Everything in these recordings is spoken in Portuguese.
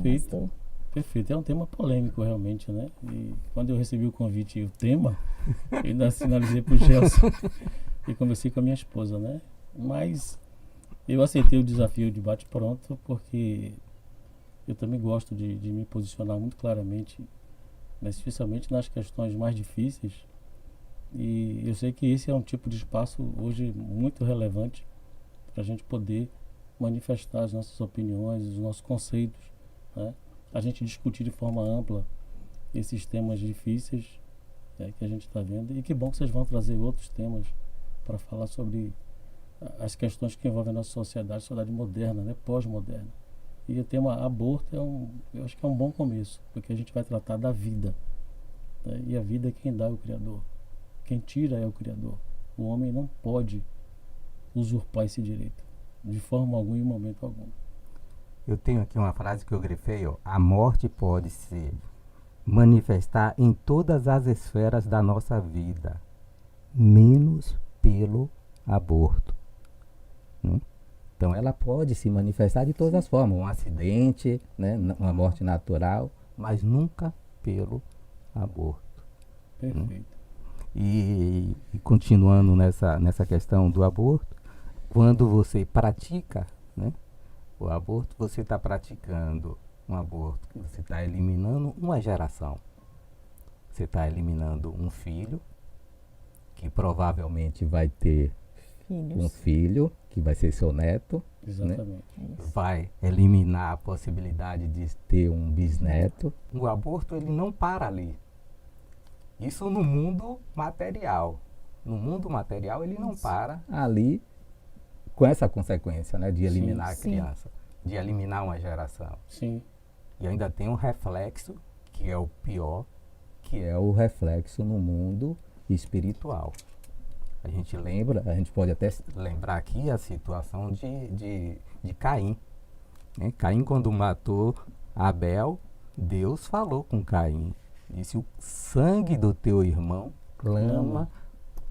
Perfeito. Perfeito. É um tema polêmico, realmente, né? E quando eu recebi o convite e o tema, eu ainda sinalizei para o Gelson e conversei com a minha esposa, né? Mas eu aceitei o desafio de bate-pronto porque eu também gosto de me posicionar muito claramente, mas especialmente nas questões mais difíceis. E eu sei que esse é um tipo de espaço hoje muito relevante para a gente poder manifestar as nossas opiniões, os nossos conceitos, né? A gente discutir de forma ampla esses temas difíceis, que a gente está vendo. E que bom que vocês vão trazer outros temas para falar sobre as questões que envolvem a nossa sociedade moderna, né? Pós-moderna. E o tema aborto eu acho que é um bom começo, porque a gente vai tratar da vida, né? E a vida quem dá é o Criador. Quem tira é o Criador. O homem não pode usurpar esse direito, de forma alguma e em momento algum. Eu tenho aqui uma frase que eu grifei, ó. A morte pode se manifestar em todas as esferas da nossa vida, menos pelo aborto. Então ela pode se manifestar de todas as formas, um acidente, né, uma morte natural, mas nunca pelo aborto. Perfeito. E continuando nessa questão do aborto, quando você pratica, né, o aborto, você está praticando um aborto, você está eliminando uma geração. Você está eliminando um filho, que provavelmente vai ter um filho, que vai ser seu neto. Exatamente. Né? Vai eliminar a possibilidade de ter um bisneto. O aborto, ele não para ali. Isso no mundo material. No mundo material, ele não para ali com essa consequência, né, de eliminar a criança, de eliminar uma geração. Sim. E ainda tem um reflexo, que é o pior, que é o reflexo no mundo espiritual. A gente pode até lembrar aqui a situação de Caim. Né? Caim, quando matou Abel, Deus falou com Caim. Disse: o sangue do teu irmão clama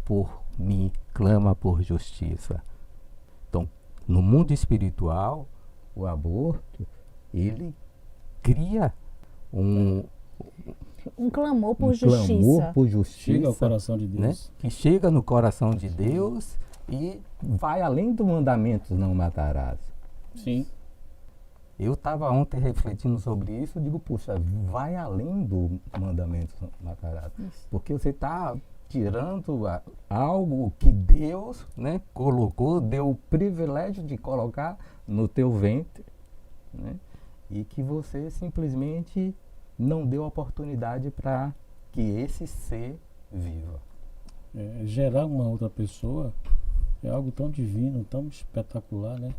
por mim, clama por justiça. Então, no mundo espiritual, o aborto, ele cria um clamor por justiça. Clamor por justiça. Chega ao coração de Deus. Né? Que chega no coração de Deus e vai além do mandamento não matarás. Sim. Eu estava ontem refletindo sobre isso, digo, puxa, vai além do mandamento não matarás. Porque você está tirando algo que Deus, né, colocou, deu o privilégio de colocar no teu ventre, né, e que você simplesmente não deu oportunidade para que esse ser viva. Gerar uma outra pessoa é algo tão divino, tão espetacular, né?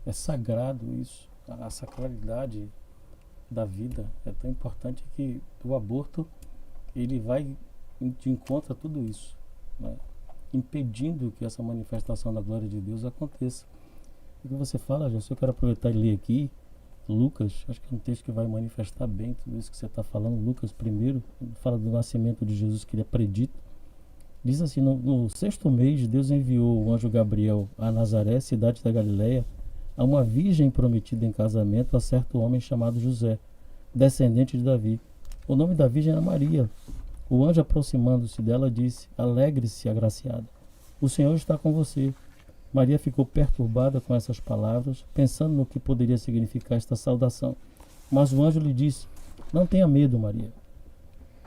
É sagrado isso. A sacralidade da vida é tão importante que o aborto, ele vai de encontro a tudo isso, né? Impedindo que essa manifestação da glória de Deus aconteça. O que você fala, já eu quero aproveitar e ler aqui Lucas, acho que é um texto que vai manifestar bem tudo isso que você está falando. Lucas primeiro, fala do nascimento de Jesus, que ele é predito. Diz assim: no 6º mês, Deus enviou o anjo Gabriel a Nazaré, cidade da Galileia, a uma virgem prometida em casamento a certo homem chamado José, descendente de Davi. O nome da virgem era Maria. O anjo, aproximando-se dela, disse: alegre-se, agraciada, o Senhor está com você. Maria ficou perturbada com essas palavras, pensando no que poderia significar esta saudação. Mas o anjo lhe disse: não tenha medo, Maria.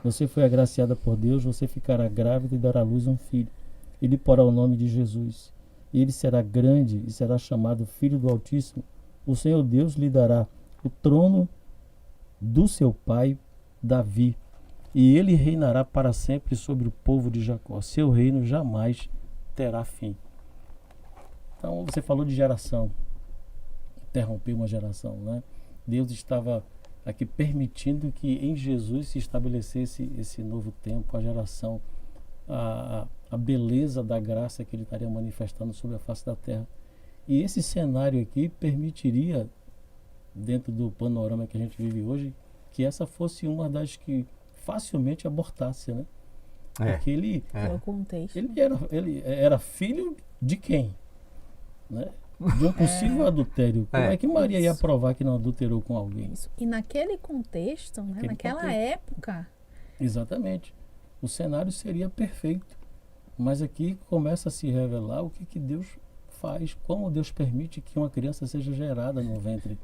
Você foi agraciada por Deus, você ficará grávida e dará à luz um filho. Ele porá o nome de Jesus. E ele será grande e será chamado Filho do Altíssimo. O Senhor Deus lhe dará o trono do seu pai Davi, e ele reinará para sempre sobre o povo de Jacó. Seu reino jamais terá fim. Então você falou de geração, interromper uma geração, né? Deus estava aqui permitindo que em Jesus se estabelecesse esse novo tempo, a geração, a beleza da graça que ele estaria manifestando sobre a face da terra. E esse cenário aqui permitiria, dentro do panorama que a gente vive hoje, que essa fosse uma das que facilmente abortasse, né? Porque ele o contexto. ele era filho de quem? Né? de um possível adultério. Como É. é que Maria ia Isso. provar que não adulterou com alguém? Isso. E naquele contexto, né, Naquele naquela contexto. época, Exatamente. O cenário seria perfeito. Mas aqui começa a se revelar o que Deus faz, como Deus permite que uma criança seja gerada no ventre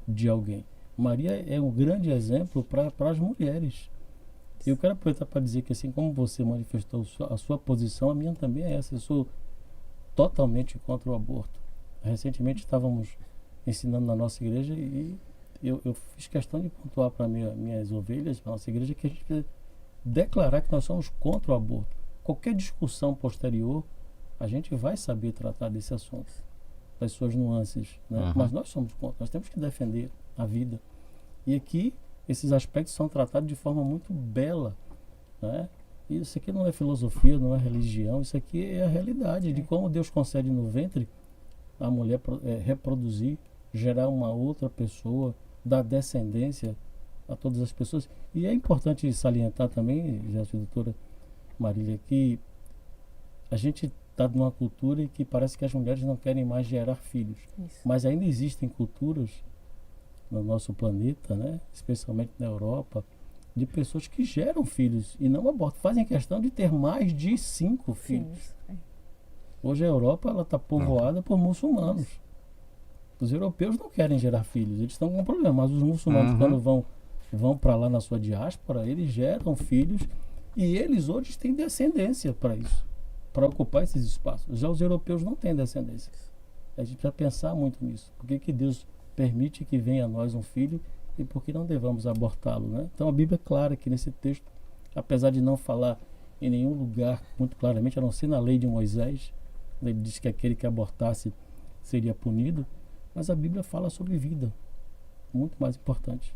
de alguém. Maria é um grande exemplo para as mulheres. E eu quero aproveitar para dizer que assim como você manifestou a sua posição, a minha também é essa. Eu sou totalmente contra o aborto. Recentemente estávamos ensinando na nossa igreja e eu fiz questão de pontuar para minhas ovelhas, para a nossa igreja, que a gente precisa declarar que nós somos contra o aborto. Qualquer discussão posterior, a gente vai saber tratar desse assunto, das suas nuances, né? Uhum. Mas nós somos contra, nós temos que defender a vida. E aqui, esses aspectos são tratados de forma muito bela, né? E isso aqui não é filosofia, não é religião, isso aqui é a realidade de como Deus concede no ventre a mulher reproduzir, gerar uma outra pessoa, dar descendência a todas as pessoas. E é importante salientar também, já doutora Marília, que a gente está numa cultura em que parece que as mulheres não querem mais gerar filhos. isso. Mas ainda existem culturas no nosso planeta, né, especialmente na Europa, de pessoas que geram filhos e não abortam. Fazem questão de ter mais de 5 filhos. Sim, é. Hoje a Europa está povoada por muçulmanos. Os europeus não querem gerar filhos, eles estão com um problema. Mas os muçulmanos, Uhum. quando vão para lá na sua diáspora, eles geram filhos e eles hoje têm descendência para isso, para ocupar esses espaços. Já os europeus não têm descendência. A gente precisa pensar muito nisso. Por que Deus permite que venha a nós um filho e por que não devamos abortá-lo, né? Então a Bíblia é clara aqui nesse texto, apesar de não falar em nenhum lugar muito claramente, a não ser na lei de Moisés, ele diz que aquele que abortasse seria punido, mas a Bíblia fala sobre vida, muito mais importante.